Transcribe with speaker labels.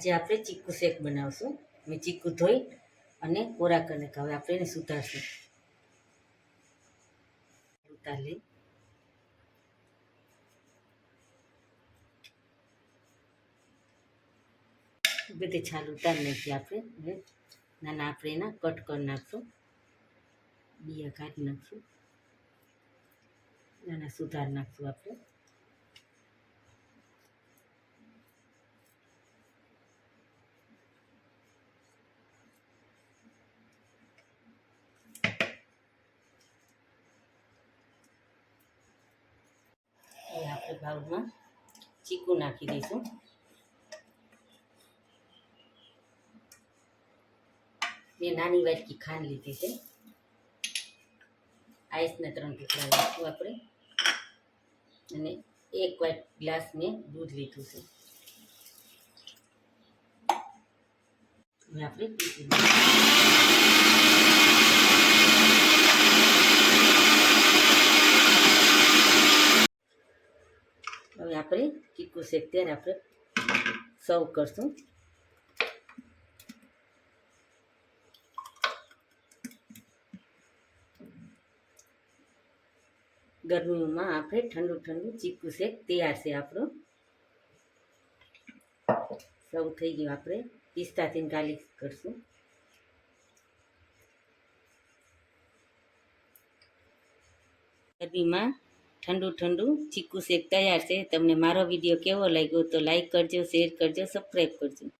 Speaker 1: આજે આપણે ચીકુ શેક બનાવશું. મેં ચીકુ ધોઈ અને કોરા કરીને હવે આપણે એને સુધારશું. ઉતારી બધી છાલ ઉતારી નાખીએ આપણે. હવે નાના આપણે એના કટ કરી નાખશું, બિયા કાઢી નાખશું, નાના સુધારી નાખશું આપણે. હવે આપણે બાઉલમાં ચીકુ નાખી દઈશું. મેં નાની વાટકી ખાંડ લીધી છે. આઈસના 3 ટુકડા નાખશું આપણે. અને 1 ગ્લાસ મેં દૂધ લીધું છે. હવે આપણે પીસી હવે આપણે ચીકુ શેક ત્યારે આપણે સર્વ કરશું. ગરમીમાં આપણે ઠંડુ ઠંડુ ચીકુ શેક તૈયાર છે આપણો. સર્વ થઈ ગયું. આપણે પિસ્તાથી ગાર્લિક કરશું. ગરમીમાં ઠંડુ ઠંડુ ચીકુ શેક તૈયાર છે. તમને મારો વિડીયો કેવો લાગ્યો તો લાઈક કરજો, શેર કરજો, સબસ્ક્રાઈબ કરજો.